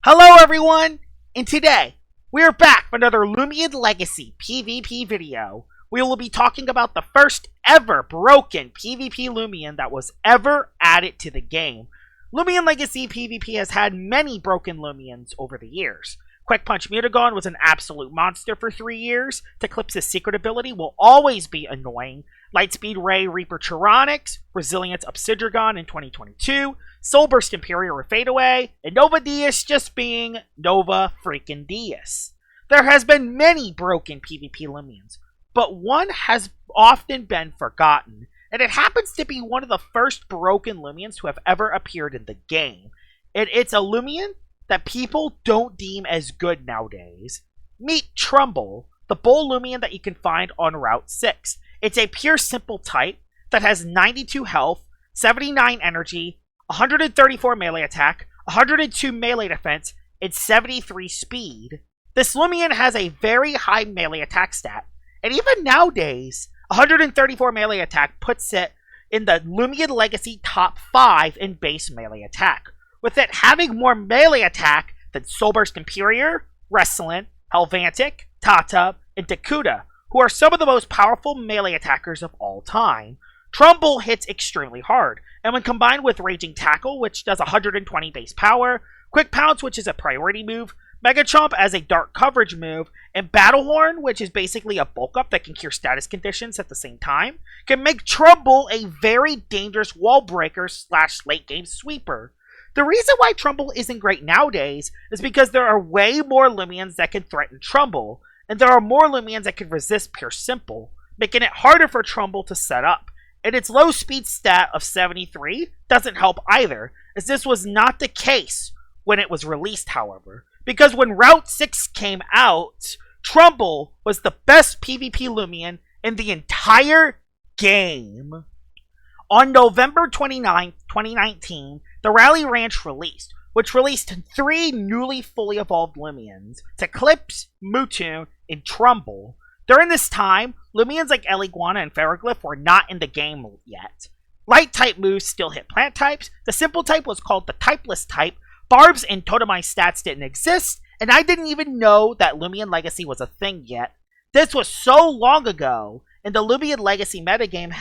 Hello everyone, and today we are back for another Loomian Legacy PvP video. We will be talking about the first ever broken PvP Loomian that was ever added to the game. Loomian Legacy PvP has had many broken Loomians over the years. Quick Punch Mutagon was an absolute monster for 3 years. Eclipse's secret ability will always be annoying. Lightspeed Ray Reaper Chironics, Resilience Obsidragon in 2022, Soulburst Imperial Fadeaway, and Nova Dias just being Nova freaking Dias. There has been many broken PvP Loomians, but one has often been forgotten, and it happens to be one of the first broken Loomians to have ever appeared in the game. It's a Loomian that people don't deem as good nowadays. Meet Trumbull, the bull Loomian that you can find on Route 6. It's a pure simple type that has 92 health, 79 energy, 134 melee attack, 102 melee defense, and 73 speed. This Loomian has a very high melee attack stat, and even nowadays, 134 melee attack puts it in the Loomian Legacy top 5 in base melee attack, with it having more melee attack than Soulburst Imperior, Wrestling, Helvantic, Tata, and Dakuda, who are some of the most powerful melee attackers of all time. Trumbull hits extremely hard, and when combined with Raging Tackle, which does 120 base power, Quick Pounce, which is a priority move, Mega Chomp as a dark coverage move, and Battle Horn, which is basically a bulk up that can cure status conditions at the same time, can make Trumbull a very dangerous wall breaker / late game sweeper. The reason why Trumbull isn't great nowadays is because there are way more Loomians that can threaten Trumbull, and there are more Loomians that can resist pure simple, making it harder for Trumbull to set up. And its low speed stat of 73 doesn't help either, as this was not the case when it was released, however. Because when Route 6 came out, Trumbull was the best PvP Loomian in the entire game. On November 29, 2019, the Rally Ranch released, which released 3 newly fully evolved Loomians, Eclipse, Mewtwo, and Trumbull. During this time, Loomians like Eliguana and Ferroglyph were not in the game yet. Light-type moves still hit plant types, the simple type was called the typeless type, Barbs and Totemized stats didn't exist, and I didn't even know that Loomian Legacy was a thing yet. This was so long ago, and the Loomian Legacy metagame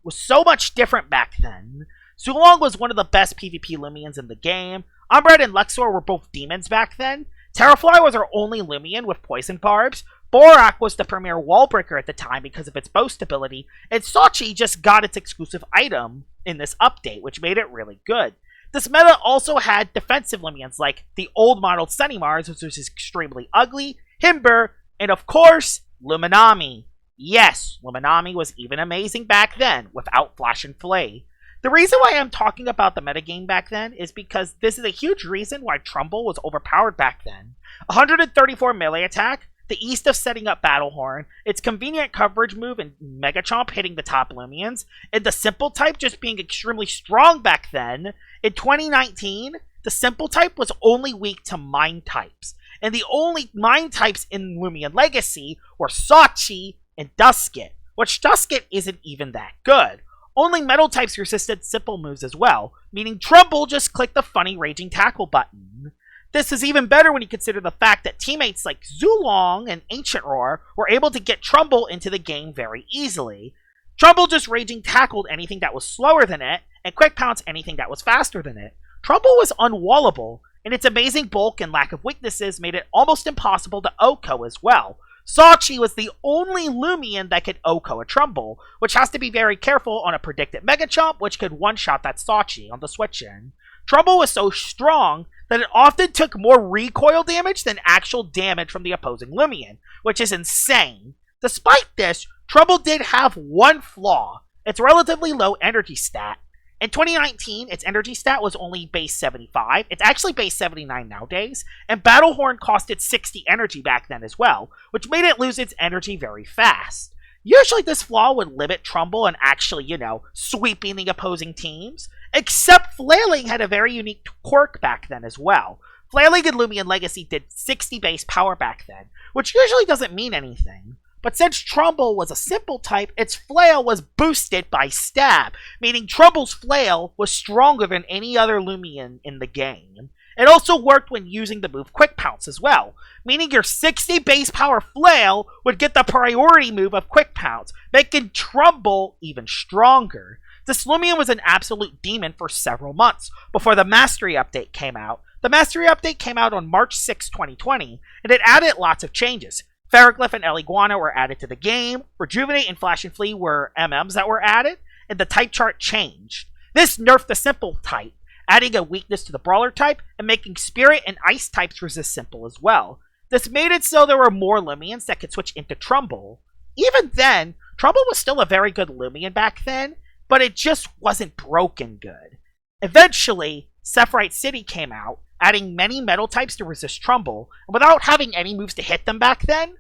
was so much different back then. Zulong was one of the best PvP Loomians in the game. Umbreon and Luxor were both demons back then. Terrafly was our only Loomian with poison barbs. Borak was the premier wall breaker at the time because of its boast ability, and Sachi just got its exclusive item in this update, which made it really good. This meta also had defensive Loomians like the old modeled Sunnymars, which was extremely ugly, Himber, and of course, Luminami. Yes, Luminami was even amazing back then, without Flash and Flay. The reason why I'm talking about the metagame back then is because this is a huge reason why Trumbull was overpowered back then. 134 melee attack, the ease of setting up Battle Horn, its convenient coverage move and Mega Chomp hitting the top Loomians, and the simple type just being extremely strong back then. In 2019, the simple type was only weak to Mind types, and the only Mind types in Loomian Legacy were Sachi and Dusket, which Dusket isn't even that good. Only Metal types resisted simple moves as well, meaning Trumbull just clicked the funny Raging Tackle button. This is even better when you consider the fact that teammates like Zulong and Ancient Roar were able to get Trumbull into the game very easily. Trumbull just Raging Tackled anything that was slower than it, and Quick Pounce anything that was faster than it. Trumbull was unwallable, and its amazing bulk and lack of weaknesses made it almost impossible to OHKO as well. Sachi was the only Loomian that could OHKO a Trumbull, which has to be very careful on a predicted Mega Chomp, which could one-shot that Sachi on the switch-in. Trumbull was so strong that it often took more recoil damage than actual damage from the opposing Loomian, which is insane. Despite this, Trumbull did have one flaw, its relatively low energy stat. In 2019, its energy stat was only base 75, it's actually base 79 nowadays, and Battle Horn cost it 60 energy back then as well, which made it lose its energy very fast. Usually this flaw would limit Trumbull and actually, sweeping the opposing teams, except Flailing had a very unique quirk back then as well. Flailing in Loomian Legacy did 60 base power back then, which usually doesn't mean anything. But since Trumbull was a simple type, its flail was boosted by stab, meaning Trumbull's flail was stronger than any other Loomian in the game. It also worked when using the move Quick Pounce as well, meaning your 60 base power flail would get the priority move of Quick Pounce, making Trumbull even stronger. This Loomian was an absolute demon for several months before the Mastery Update came out. The Mastery Update came out on March 6, 2020, and it added lots of changes. Ferroglyph and Eliguana were added to the game, Rejuvenate and Flash and Flee were MMs that were added, and the type chart changed. This nerfed the Simple type, adding a weakness to the Brawler type and making Spirit and Ice types resist Simple as well. This made it so there were more Loomians that could switch into Trumbull. Even then, Trumbull was still a very good Loomian back then, but it just wasn't broken good. Eventually, Sephiroth City came out, adding many metal types to resist Trumbull, and without having any moves to hit them back then,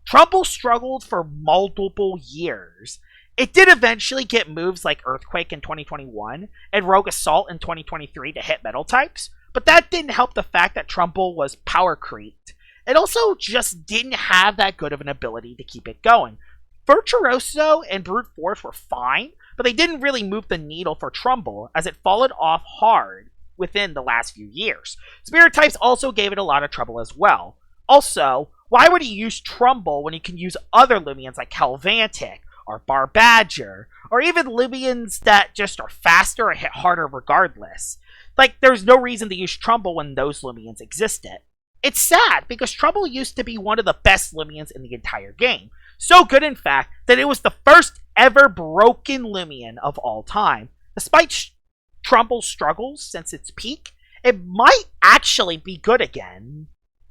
Trumbull struggled for multiple years. It did eventually get moves like Earthquake in 2021 and Rogue Assault in 2023 to hit metal types, but that didn't help the fact that Trumbull was power creeped. It also just didn't have that good of an ability to keep it going. Virtuoso and Brute Force were fine, but they didn't really move the needle for Trumbull as it fallen off hard within the last few years. Spirit types also gave it a lot of trouble as well. Also, why would he use Trumbull when he can use other Loomians like Helvantic or Barbadger, or even Loomians that just are faster or hit harder regardless? Like, there's no reason to use Trumbull when those Loomians existed. It's sad, because Trumbull used to be one of the best Loomians in the entire game. So good, in fact, that it was the first ever broken Loomian of all time. Despite Trumbull's struggles since its peak, it might actually be good again.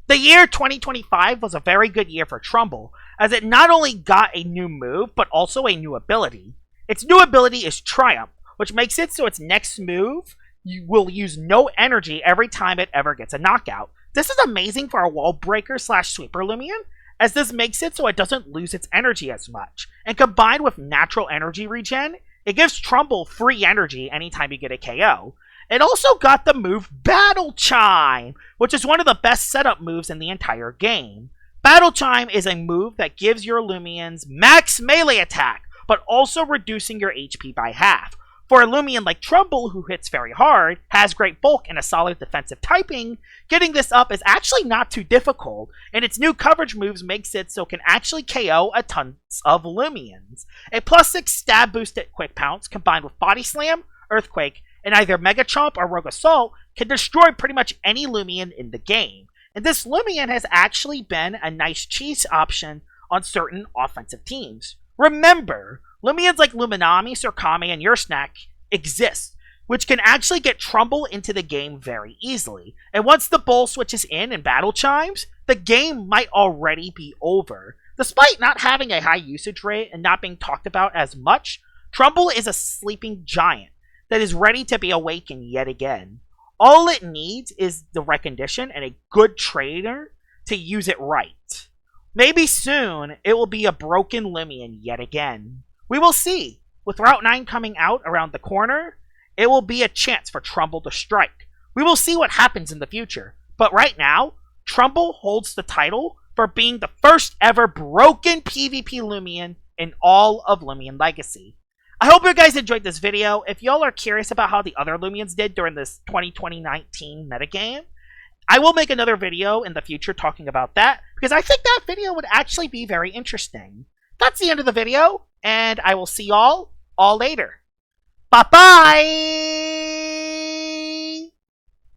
The year 2025 was a very good year for Trumbull, as it not only got a new move, but also a new ability. Its new ability is Triumph, which makes it so its next move will use no energy every time it ever gets a knockout. This is amazing for a wall breaker / sweeper Loomian, as this makes it so it doesn't lose its energy as much. And combined with natural energy regen, it gives Trumbull free energy anytime you get a KO. It also got the move Battle Chime, which is one of the best setup moves in the entire game. Battle Chime is a move that gives your Loomians max melee attack, but also reducing your HP by half. For a Loomian like Trumbull, who hits very hard, has great bulk, and a solid defensive typing, getting this up is actually not too difficult, and its new coverage moves makes it so it can actually KO a tons of Loomians. A +6 stab boost at Quick Pounce, combined with Body Slam, Earthquake, and either Mega Chomp or Rogue Assault, can destroy pretty much any Loomian in the game. And this Loomian has actually been a nice cheese option on certain offensive teams. Remember, Loomians like Luminami, Surkame, and Your Snack exist, which can actually get Trumbull into the game very easily. And once the bowl switches in Battle Chimes, the game might already be over. Despite not having a high usage rate and not being talked about as much, Trumbull is a sleeping giant that is ready to be awakened yet again. All it needs is the recognition and a good trainer to use it right. Maybe soon it will be a broken Loomian yet again. We will see. With Route 9 coming out around the corner, it will be a chance for Trumbull to strike. We will see what happens in the future. But right now, Trumbull holds the title for being the first ever broken PvP Loomian in all of Loomian Legacy. I hope you guys enjoyed this video. If y'all are curious about how the other Loomians did during this 2020-19 metagame, I will make another video in the future talking about that, because I think that video would actually be very interesting. That's the end of the video, and I will see y'all all later. Bye-bye!